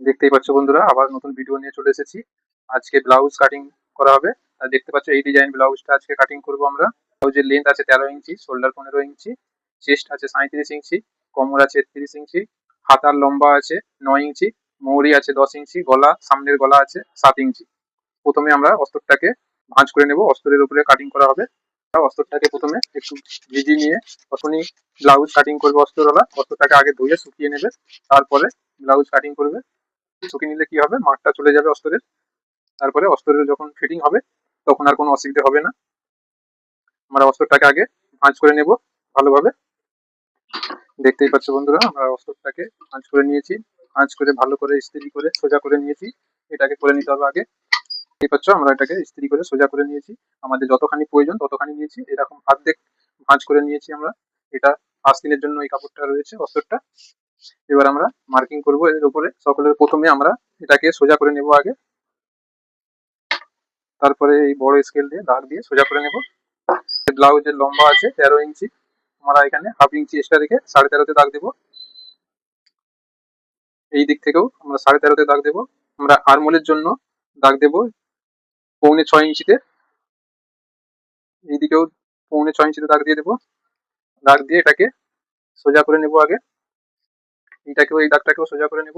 দেখতেই পাচ্ছ বন্ধুরা, আবার নতুন ভিডিও নিয়ে চলে এসেছি। আজকে ব্লাউজ কাটিং করা হবে। আর দেখতে পাচ্ছ এই ডিজাইন ব্লাউজটা আজকে কাটিং করব আমরা। ব্লাউজের লেন্থ আছে 13 ইঞ্চি, শোল্ডার 15 ইঞ্চি, চেস্ট আছে 37 ইঞ্চি, কোমর আছে 31 ইঞ্চি, হাতার লম্বা আছে 9 ইঞ্চি, মৌরি আছে 10 ইঞ্চি, গলা সামনের গলা আছে 7 ইঞ্চি। প্রথমে আমরা অস্তরটাকে ভাঁজ করে নেব, অস্তরের উপরে কাটিং করা হবে। অস্তরটাকে প্রথমে একটু ভিজিয়ে নিয়ে তখনই ব্লাউজ কাটিং করবে। অস্তরওয়ালা অস্তরটাকে আগে ধুয়ে শুকিয়ে নেবে, তারপরে ব্লাউজ কাটিং করবে। শুকিয়ে নিলে কি হবে, মাঠটা চলে যাবে অস্তরের। তারপরে অস্তরের যখন ফিটিং হবে তখন আর কোনো অসুবিধা হবে না। আমরা অস্তরটাকে আগে ভাঁজ করে নেব ভালোভাবে। দেখতেই পাচ্ছ বন্ধুরা, আমরা অস্তরটাকে ভাঁজ করে নিয়েছি। ভাঁজ করে ভালো করে ইস্ত্রি করে সোজা করে নিয়েছি। এটাকে করে নিতে হবে আগে। দেখতেই পাচ্ছ আমরা এটাকে ইস্ত্রি করে সোজা করে নিয়েছি। আমাদের যতখানি প্রয়োজন ততখানি নিয়েছি। এরকম অর্ধেক ভাঁজ করে নিয়েছি আমরা। এটা আস্তিনের জন্য এই কাপড়টা রয়েছে, অস্তরটা। এবার আমরা মার্কিং করব এর উপরে। সকলের প্রথমে আমরা এটাকে সোজা করে নেব আগে, তারপরে এই বড় স্কেল দিয়ে দাগ দিয়ে সোজা করে নেব। ব্লাউজের লম্বা আছে 13 ইঞ্চি, আমরা এখানে হাফ ইঞ্চি এক্সট্রা রেখে 13.5-তে দাগ দেবো। এই দিক থেকেও আমরা 13.5-তে দাগ দেবো। আমরা আরমোলের জন্য দাগ দেবো 6.25 ইঞ্চিতে। এইদিকেও 6.25 ইঞ্চিতে দাগ দিয়ে দেবো। দাগ দিয়ে এটাকে সোজা করে নেব আগে। এইটাকেও এই দাগটাকেও সোজা করে নেব।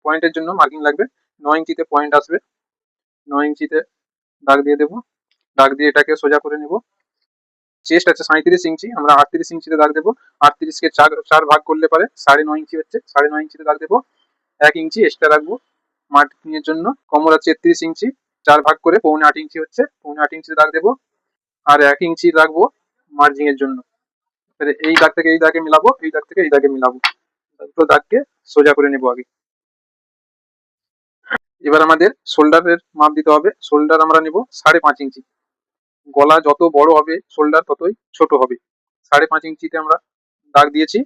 পয়েন্টের জন্য মার্কিং লাগবে, 9 ইঞ্চিতে পয়েন্ট আসবে। 9 ইঞ্চিতে দাগ দিয়ে দেবো। দাগ দিয়ে এটাকে সোজা করে নেব। চেস্ট আছে 37 ইঞ্চি, আমরা 38 ইঞ্চিতে দাগ দেবো। 38কে চার ভাগ করলে পারে 9.5 ইঞ্চি হচ্ছে। 9.5 ইঞ্চিতে দাগ দেবো। 1 ইঞ্চি এক্সট্রা রাখবো মার্কিং এর জন্য। কোমর আছে 33 ইঞ্চি, 4 ভাগ করে 7.25 ইঞ্চি হচ্ছে। 7.25 ইঞ্চিতে দাগ দেবো। আর 1 ইঞ্চি রাখবো মার্জিং এর জন্য। এই দাগ থেকে এই দাগে মিলাবো, এই দাগ থেকে এই দাগে মিলাবো। তো দাগকে সোজা করে নেবো আগে। এবার আমাদের শোল্ডারের মাপ দিতে হবে। শোল্ডার আমরা নেব 5.5 ইঞ্চি। গলা যত বড় হবে শোল্ডার ততই ছোট হবে। 5.5 ইঞ্চিতে আমরা দাগ দিয়েছি।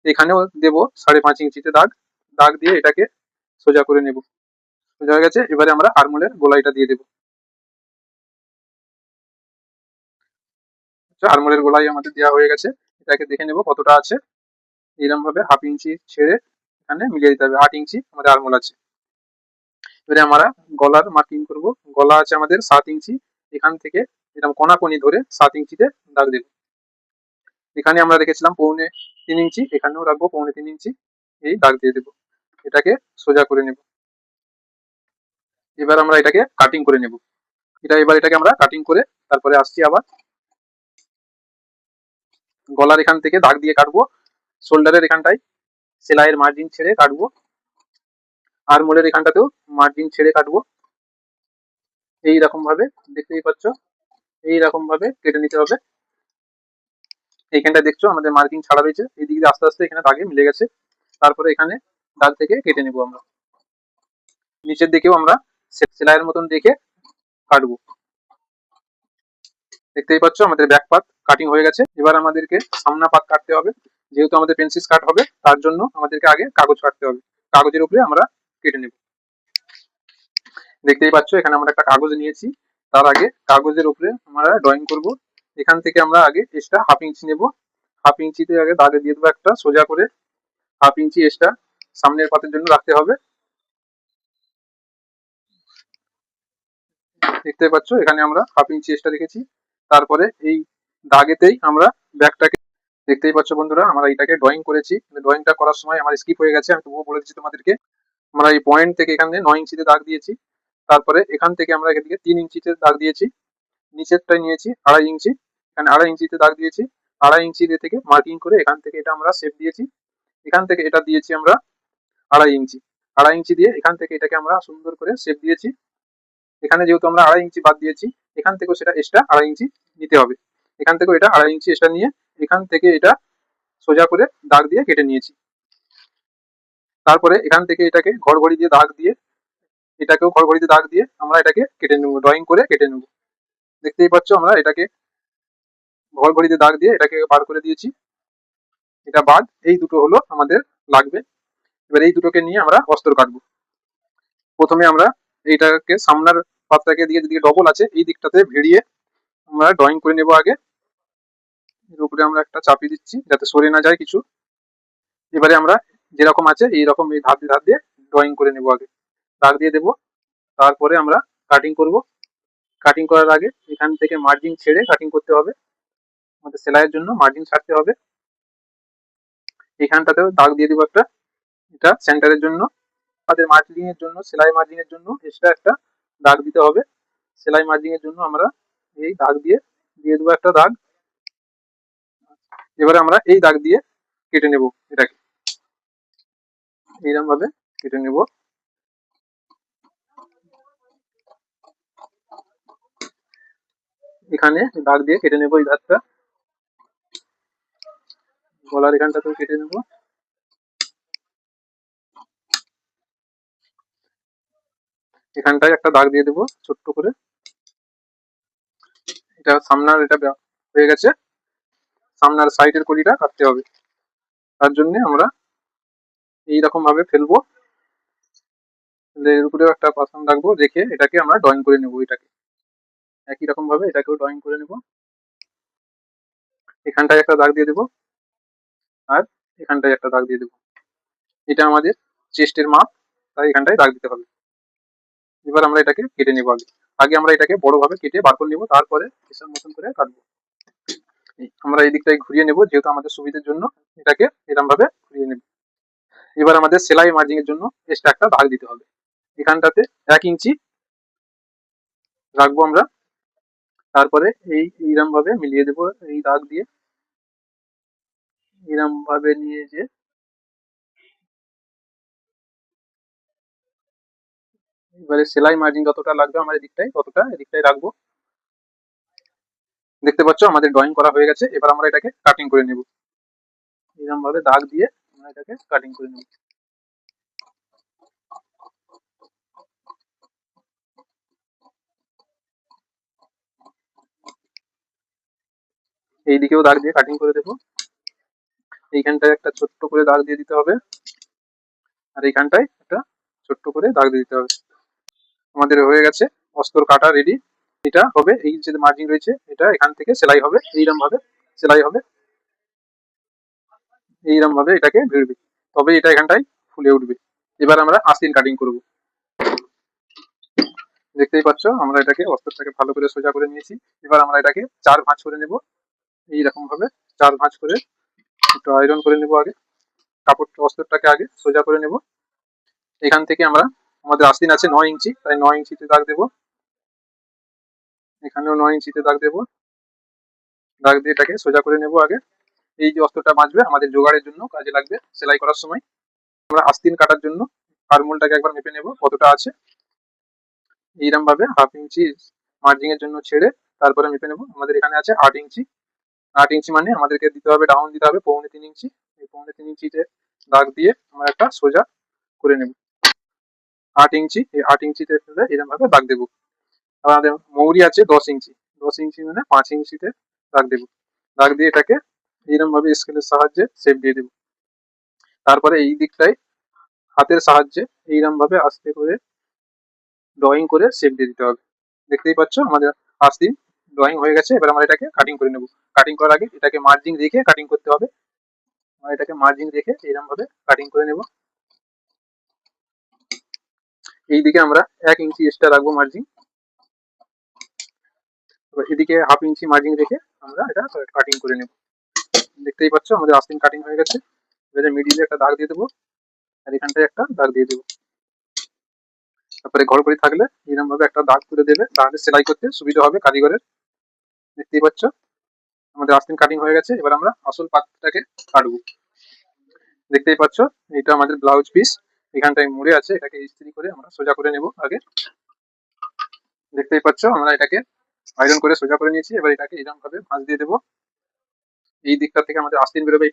এখানেও দেব 5.5 ইঞ্চিতে দাগ। দাগ দিয়ে এটাকে সোজা করে নেব। সোজা হয়ে গেছে। এবারে আমরা আরমোলের গোলাইটা দিয়ে দেবো। আরমোলের গোলাই আমাদের দেওয়া হয়ে গেছে। এটাকে দেখে নেব কতটা আছে। এরকম ভাবে হাফ ইঞ্চি ছেড়ে এখানে মিলিয়ে দিতে হবে। 8 ইঞ্চি আমাদের আরমোল আছে। এবারে আমরা গলার মার্কিং করব। গলা আছে আমাদের 7 ইঞ্চি। এখান থেকে এরকম কোনাকুনি ধরে 7 ইঞ্চিতে দাগ দেব। এখানে আমরা রেখেছিলাম 3.25 ইঞ্চি, এখানেও রাখবো 3.25 ইঞ্চি। এই দাগ দিয়ে দেবো। এটাকে সোজা করে নেব। এবার আমরা এটাকে কাটিং করে নেব। এটাকে আমরা কাটিং করে তারপরে আসছি আবার। গলার এখান থেকে দাগ দিয়ে কাটবো। শোল্ডারের এখানটায় সেলাইয়ের মার্জিন ছেড়ে কাটবো। আরমোলের এখানটাতেও মার্জিন ছেড়ে কাটবো। এইরকম ভাবে দেখতেই পাচ্ছ, এইরকম ভাবে কেটে নিতে হবে। এইখানটা দেখছো আমাদের মার্কিং ছাড়া রয়েছে। এই দিকে আস্তে আস্তে এখানে দাগে মিলে গেছে। তারপরে এখানে দাগ থেকে কেটে নেবো আমরা। নিচের দিকেও আমরা সেলাইয়ের মতন দেখে কাটবো। দেখতেই পাচ্ছ আমাদের ব্যাক পার্ট কাটিং হয়ে গেছে। এবার আমাদেরকে সামনা পার্ট কাটতে হবে। যেহেতু আমাদের পেন্সিল কাট হবে তার জন্য আমাদেরকে আগে কাগজ কাটতে হবে। কাগজের উপরে আমরা কেটে নেব। দেখতেই পাচ্ছ এখানে আমরা একটা কাগজ নিয়েছি। তার আগে কাগজের উপরে আমরা ড্রয়িং করব। এখান থেকে আমরা আগে এক্সট্রা হাফ ইঞ্চি নেব। হাফ ইঞ্চিতে আগে দাগে দিয়ে দেবো একটা সোজা করে। হাফ ইঞ্চি এক্সট্রা সামনের পাতের জন্য রাখতে হবে। দেখতে পাচ্ছ এখানে আমরা হাফ ইঞ্চি এক্সট্রা রেখেছি। তারপরে এই দাগেতেই আমরা ব্যাকটাকে, দেখতেই পাচ্ছ বন্ধুরা আমরা এটাকে ড্রয়িং করেছি। ড্রয়িংটা করার সময় আমার স্কিপ হয়ে গেছে, আমি তবুও বলে দিচ্ছি তোমাদেরকে। আমরা এই পয়েন্ট থেকে এখানে 9 ইঞ্চিতে দাগ দিয়েছি। তারপরে এখান থেকে আমরা এদিকে 3 ইঞ্চিতে দাগ দিয়েছি। নিচেরটাই নিয়েছি 2.5 ইঞ্চি, এখানে 2.5 ইঞ্চিতে দাগ দিয়েছি। 2.5 ইঞ্চি থেকে মার্কিং করে এখান থেকে এটা আমরা শেপ দিয়েছি। এখান থেকে এটা দিয়েছি আমরা 2.5 ইঞ্চি। 2.5 ইঞ্চি দিয়ে এখান থেকে এটাকে আমরা সুন্দর করে শেপ দিয়েছি। এখানে যেহেতু আমরা 2.5 ইঞ্চি বাদ দিয়েছি, এখান থেকেও সেটা এক্সট্রা 2.5 ইঞ্চি নিতে হবে। এখান থেকেও এটা 2.5 ইঞ্চি এক্সট্রা নিয়ে এখান থেকে এটা সোজা করে দাগ দিয়ে কেটে নিয়েছি। তারপরে এখান থেকে এটাকে ঘড়ঘড়ি দিয়ে দাগ দিয়ে, এটাকেও ঘড়ঘড়িতে দাগ দিয়ে আমরা এটাকে কেটে নেবো, ড্রয়িং করে কেটে নেবো। দেখতেই পাচ্ছ আমরা এটাকে ঘড়ঘড়িতে দাগ দিয়ে এটাকে বার করে দিয়েছি। এটা বাদ, এই দুটো হলো আমাদের লাগবে। এবার এই দুটোকে নিয়ে আমরা অস্ত্র কাটবো। প্রথমে আমরা এইটাকে সামনের পাতটাকে দিয়ে যেদিকে ডবল আছে এই দিকটাতে ভিড়িয়ে আমরা ড্রয়িং করে নেব আগে। এর উপরে আমরা একটা চাপি দিচ্ছি যাতে সরে না যায় কিছু। এবারে আমরা যেরকম আছে এইরকম এই ধার দিয়ে ড্রয়িং করে নেব। আগে দাগ দিয়ে দেবো, তারপরে আমরা কাটিং করব। কাটিং করার আগে এখান থেকে মার্জিন ছেড়ে কাটিং করতে হবে, আমাদের সেলাইয়ের জন্য মার্জিন ছাড়তে হবে। এখানটাতেও দাগ দিয়ে দিব একটা, এটা সেন্টারের জন্য। আমাদের মার্জিং এর জন্য, সেলাই মার্জিং এর জন্য এক্সট্রা একটা দাগ দিতে হবে। সেলাই মার্জিং এর জন্য আমরা এই দাগ দিয়ে দিয়ে দেবো একটা দাগ। এবারে আমরা এই দাগ দিয়ে কেটে নেব, এটাকে এইরকম ভাবে কেটে নেব। এখানে দাগ দিয়ে কেটে নেব, এই দাগটা গলার এখানটাতেও কেটে নেব। এখানটায় একটা দাগ দিয়ে দেবো ছোট্ট করে। এটা সামনার, এটা হয়ে গেছে। সামনার সাইডের কলিটা কাটতে হবে, তার জন্য আমরা এইরকম ভাবে ফেলবো। এর উপরেও একটা পাশান রাখবো, রেখে এটাকে আমরা ড্রয়িং করে নেব। এটাকে একই রকম ভাবে এটাকেও ড্রয়িং করে নেব। এখানটায় একটা দাগ দিয়ে দেবো, আর এখানটায় একটা দাগ দিয়ে দেবো। এটা আমাদের চেস্টের মাপ, তাই এখানটায় দাগ দিতে হবে। এবার আমরা এটাকে কেটে নেবো। আগে আগে আমরা এটাকে বড়ভাবে কেটে বার করে নেবো, তারপরে হিসাব মতন করে কাটবো। আমরা এই দিকটাই ঘুরিয়ে নেবো, যেহেতু আমাদের সুবিধার জন্য এটাকে এরকম ভাবে ঘুরিয়ে নেব। এবার আমাদের সেলাই মার্জিং এর জন্য এক্সট্রা একটা দাগ দিতে হবে। এখানটাতে 1 ইঞ্চি রাখবো আমরা, তারপরে এইরকম ভাবে মিলিয়ে দেবো এই দাগ দিয়ে। এরকম ভাবে নিয়ে যে এবারে সেলাই মার্জিন যতটা লাগবে আমার এদিকটাই, ততটা এদিকটাই রাখবো। দেখতে পাচ্ছ আমাদের ড্রয়িং করা হয়ে গেছে। এবার আমরা এটাকে কাটিং করে নেব। এরকম ভাবে দাগ দিয়ে আমরা এটাকে কাটিং করে নেব। এই দিকেও দাগ দিয়ে কাটিং করে দেবো। এইখানটায় একটা ছোট্ট করে দাগ দিয়ে দিতে হবে, আর এইখানটায় একটা ছোট্ট করে দাগ দিয়ে দিতে হবে। আমাদের হয়ে গেছে অস্ত্র কাটা রেডি। এটা হবে, এই যে মার্জিন রয়েছে এটা এখান থেকে সেলাই হবে, এইরকম ভাবে সেলাই হবে। এইরকম ভাবে এটাকে ভিড়বে, তবে এটা এখানটায় ফুলে উঠবে। এবার আমরা আস্তিন কাটিং করব। দেখতেই পাচ্ছ আমরা এটাকে অস্ত্রটাকে ভালো করে সোজা করে নিয়েছি। এবার আমরা এটাকে 4 ভাঁজ করে নেব। এইরকম ভাবে 4 ভাঁজ করে একটু আয়রন করে নেব। আগে কাপড় অস্ত্রটাকে আগে সোজা করে নেব। এখান থেকে আমরা, আমাদের আস্তিন আছে 9 ইঞ্চি, তাই 9 ইঞ্চিতে দাগ দেবো। এখানেও 9 ইঞ্চিতে দাগ দেবো। দাগ দিয়ে এটাকে সোজা করে নেব। আগে এই যে অস্ত্রটা বাঁচবে আমাদের জোগাড়ের জন্য কাজে লাগবে সেলাই করার সময়। আমরা আস্তিন কাটার জন্য আরমোলটাকে একবার মেপে নেব কতটা আছে। এইরকম ভাবে 1/2 ইঞ্চি মার্জিং এর জন্য ছেড়ে তারপরে মেপে নেব। আমাদের এখানে আছে 8 ইঞ্চি। 8 ইঞ্চি মানে আমাদেরকে দিতে হবে, ডাউন দিতে হবে 3.25 ইঞ্চি। এই 3.25 ইঞ্চিতে দাগ দিয়ে আমরা একটা সোজা করে নেব 8 ইঞ্চি। এই 8 ইঞ্চিতে এরকম ভাবে দাগ দেবো। আমাদের মৌরি আছে 10 ইঞ্চি। 10 ইঞ্চি মানে 5 ইঞ্চিতে দাগ দেবো। দাগ দিয়ে এটাকে এইরকম ভাবে স্কেলের সাহায্যে শেপ দিয়ে দেবো। তারপরে এই দিকটায় হাতের সাহায্যে এইরকম ভাবে আস্তে করে ড্রয়িং করে শেপ দিয়ে দিতে হবে। দেখতেই পাচ্ছ আমাদের আস্তিন ড্রয়িং হয়ে গেছে। এবার আমরা এটাকে কাটিং করে নেব। কাটিং করার আগে এটাকে মার্জিং রেখে কাটিং করতে হবে। আমরা এটাকে মার্জিং রেখে এইরকম ভাবে কাটিং করে নেব। এইদিকে আমরা 1 ইঞ্চি এক্সট্রা রাখবো মার্জিং। এবার এদিকে 1/2 ইঞ্চি মার্জিং রেখে আমরা এটা কাটিং করে নেব। দেখতেই পাচ্ছ আমাদের আস্তিন কাটিং হয়ে গেছে। এবারে মিডিলে একটা দাগ দিয়ে দেবো, আর এখানটায় একটা দাগ দিয়ে দেবো। তারপরে ঘর করে থাকলে এরকম ভাবে একটা দাগ করে দেবে, তাহলে সেলাই করতে সুবিধা হবে কারিগরের। দেখতেই পাচ্ছ আমাদের আস্তিন কাটিং হয়ে গেছে। এবার আমরা আসল পাতটাকে কাটবো। দেখতেই পাচ্ছ এটা আমাদের ব্লাউজ পিস, এখানটায় মুড়ে আছে, এটাকে ইস্ত্রি করে আমরা সোজা করে নেব। আগে দেখতেই পাচ্ছ আমরা এটাকে আয়রন করে সোজা করে নিয়েছি। এবার এটাকে এরকম ভাবে ভাঁজ দিয়ে দেবো। এই দিকটা থেকে আমাদের আস্তিন বেরোবে,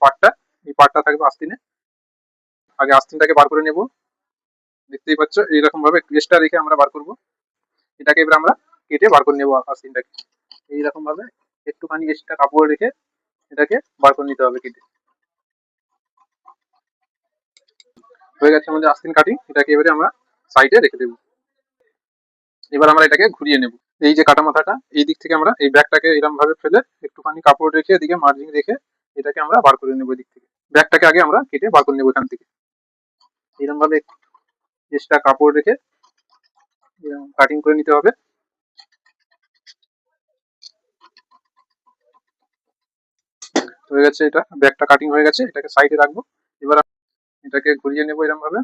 এই পার্টটা থাকবে আস্তিনে। আগে আস্তিনটাকে বার করে নেব। দেখতেই পাচ্ছ এইরকম ভাবে গ্রেসটা রেখে আমরা বার করব। এটাকে এবার আমরা কেটে বার করে নেবো আস্তিনটাকে। এইরকম ভাবে একটুখানি এক্সট্রা কাপড় রেখে এটাকে বার করে নিতে হবে কেটে। হয়ে গেছে আমাদের আস্তিন কাটিং। এটাকে এবারে আমরা সাইডে রেখে দেবো। এবার আমরা এটাকে ঘুরিয়ে নেব। এই যে কাটা মাথাটা, এই দিক থেকে আমরা এই ব্যাগটাকে এরকম ভাবে ফেলে একটুখানি কাপড় রেখে এদিকে মার্জিং রেখে এটাকে আমরা বার করে নেবো। এদিক থেকে ব্যাগটাকে আগে আমরা কেটে বার করে নেবো এখান থেকে। এরকম ভাবে এক্সট্রা কাপড় রেখে কাটিং করে নিতে হবে। হয়ে গেছে, এটা ব্যাগটা কাটিং হয়ে গেছে, এটাকে সাইডে রাখবো। এবার এটাকে ঘুরিয়ে নেবো এরকম ভাবে,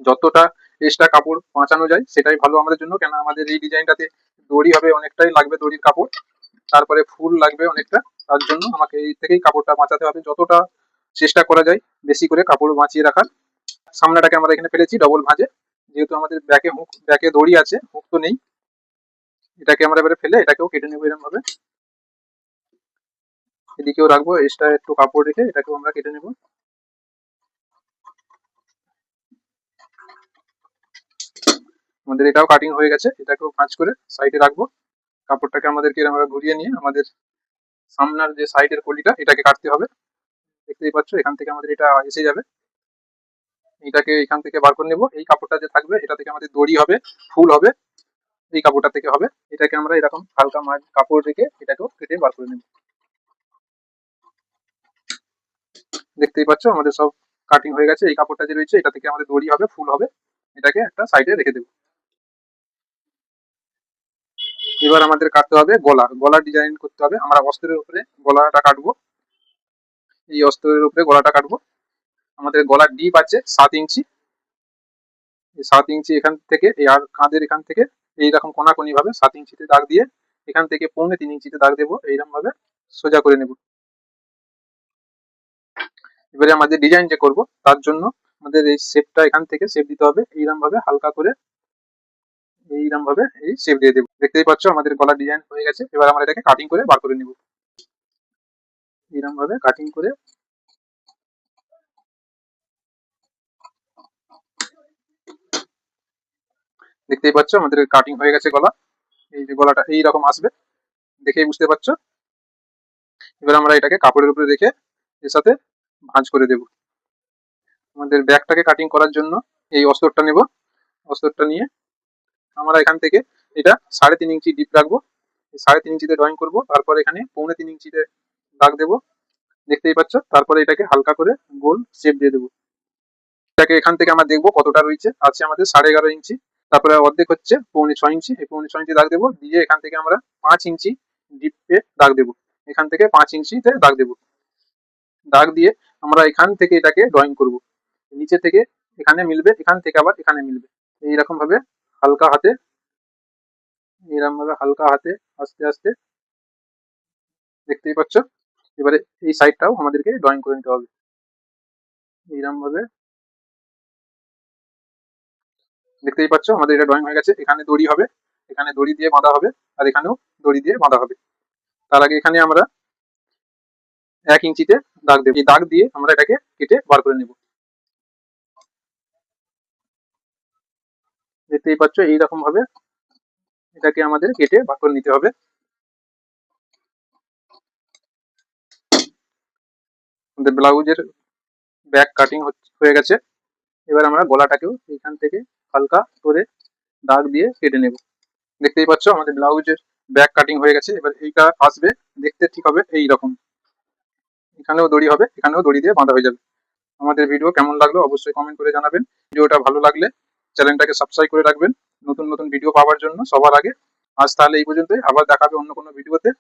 যতটা এক্সট্রা কাপড় বাঁচানো যায় সেটাই ভালো আমাদের জন্য, কেন আমাদের এই ডিজাইনটাতে দড়ি হবে অনেকটাই লাগবে, দড়ির কাপড়, তারপরে ফুল লাগবে অনেকটা, তার জন্য আমাকে এই থেকেই কাপড়টা বাঁচাতে হবে, যতটা চেষ্টা করা যায় বেশি করে কাপড় বাঁচিয়ে রাখার। সামনেটাকে আমরা এখানে ফেলেছি ডবল ভাঁজে, যেহেতু আমাদের ব্যাকে দড়ি আছে, হুক তো নেই। এটাকে আমরা এবারে ফেলে এটাকেও কেটে নেবো এরকম ভাবে, এদিকেও রাখবো এক্সট্রা একটু কাপড় রেখে এটাকেও আমরা কেটে নেবো। আমাদের এটাও কাটিং হয়ে গেছে, এটাকেও ভাঁজ করে সাইডে রাখবো। কাপড়টাকে আমাদেরকে এরকম ভাবে ঘুরিয়ে নিয়ে আমাদের সামনের যে সাইডের কলিটা এটাকে কাটতে হবে। দেখতেই পাচ্ছ এখান থেকে আমাদের এটা এসে যাবে, এটাকে এখান থেকে বার করে নেবো। এই কাপড়টা যে থাকবে এটা থেকে আমাদের দড়ি হবে, ফুল হবে, এই কাপড়টা থেকে হবে। এটাকে আমরা এরকম হালকা মাছ কাপড় রেখে এটাকেও কেটে বার করে নেব। দেখতেই পাচ্ছ আমাদের সব কাটিং হয়ে গেছে, এই কাপড়টা যে রয়েছে এটা থেকে আমাদের দড়ি হবে, ফুল হবে, এটাকে একটা সাইডে রেখে দেবো। এবার আমাদের কাটতে হবে গলার ডিজাইন করতে হবে, আমরা অস্ত্রের উপরে গলাটা কাটবো, এই অস্ত্রের উপরে গলাটা কাটবো। আমাদের গলার ডিপ আছে 7 ইঞ্চি, 7 ইঞ্চি এখান থেকে এই আর কাঁধের এখান থেকে এইরকম কোনাকুনি ভাবে 7 ইঞ্চিতে দাগ দিয়ে এখান থেকে 3.25 ইঞ্চিতে দাগ দেবো, এইরকম ভাবে সোজা করে নেব। এবারে আমাদের ডিজাইন যে করব তার জন্য আমাদের এই শেপটা এখান থেকে শেপ দিতে হবে, এইরকম ভাবে হালকা করে এইরকম ভাবে এই শেপ দিয়ে দেবো। দেখতেই পাচ্ছ আমাদের গলার ডিজাইন হয়ে গেছে, এবার আমরা এটাকে কাটিং করে বার করে নেব। এইরকম ভাবে কাটিং করে দেখতেই পাচ্ছ আমাদের কাটিং হয়ে গেছে গলা, এই যে গলাটা এইরকম আসবে, দেখেই বুঝতে পারছো। এবার আমরা এটাকে কাপড়ের উপরে রেখে এর সাথে ভাঁজ করে দেব। আমাদের ব্যাগটাকে কাটিং করার জন্য এই অস্তরটা নেব, অস্তরটা নিয়ে আমরা এখান থেকে এটা 3.5 ইঞ্চি ডিপ রাখবো, 3.5 ইঞ্চিতে ড্রয়িং করব, তারপর এখানে 3.25 ইঞ্চিতে দাগ দেবো, দেখতেই পাচ্ছ। তারপরে এটাকে হালকা করে গোল শেপ দিয়ে দেবো। এটাকে এখান থেকে আমরা দেখবো কতটা রয়েছে, আছে আমাদের 11.5 ইঞ্চি, তারপরে অর্ধেক হচ্ছে 6.25 ইঞ্চি, এই 6.25 ইঞ্চি দাগ দেবো, দিয়ে এখান থেকে আমরা 5 ইঞ্চি ডিপে দাগ দেবো, এখান থেকে 5 ইঞ্চিতে দাগ দেবো। দাগ দিয়ে আমরা এখান থেকে এটাকে ড্রয়িং করব, নিচে থেকে এখানে মিলবে, এখান থেকে আবার এখানে মিলবে, এইরকম ভাবে হালকা হাতে, এরকম ভাবে হালকা হাতে আস্তে আস্তে, দেখতেই পাচ্ছ। এবারে এই সাইডটাও আমাদেরকে ড্রয়িং করে নিতে হবে এইরকম ভাবে, দেখতেই পাচ্ছ আমাদের এটা ড্রয়িং হয়ে গেছে। এখানে দড়ি হবে, এখানে দড়ি দিয়ে বাঁধা হবে, আর এখানেও দড়ি দিয়ে বাঁধা হবে। তার আগে এখানে আমরা 1 ইঞ্চিতে দাগ দেবো, এই দাগ দিয়ে আমরা এটাকে কেটে বার করে নেব। দেখতেই পাচ্ছ এইরকম ভাবে এটাকে আমাদের কেটে বার করে নিতে হবে। আমাদের ব্লাউজের ব্যাক কাটিং হয়ে গেছে, এবার আমরা গলাটাকেও এখান থেকে হালকা করে দাগ দিয়ে কেটে নেব। দেখতেই পাচ্ছ আমাদের ব্লাউজের ব্যাক কাটিং হয়ে গেছে, এবার এইটা আসবে দেখতে ঠিক হবে এই রকম, এখানেও দড়ি হবে, এখানেও দড়ি দিয়ে বাঁধা হয়ে যাবে। আমাদের ভিডিও কেমন লাগলো অবশ্যই কমেন্ট করে জানাবেন, ভিডিওটা ভালো লাগলে চ্যানেলটাকে সাবস্ক্রাইব করে রাখবেন নতুন নতুন ভিডিও পাওয়ার জন্য সবার আগে। আজ তাহলে এই পর্যন্তই, আবার দেখাবে অন্য কোনো ভিডিওতে।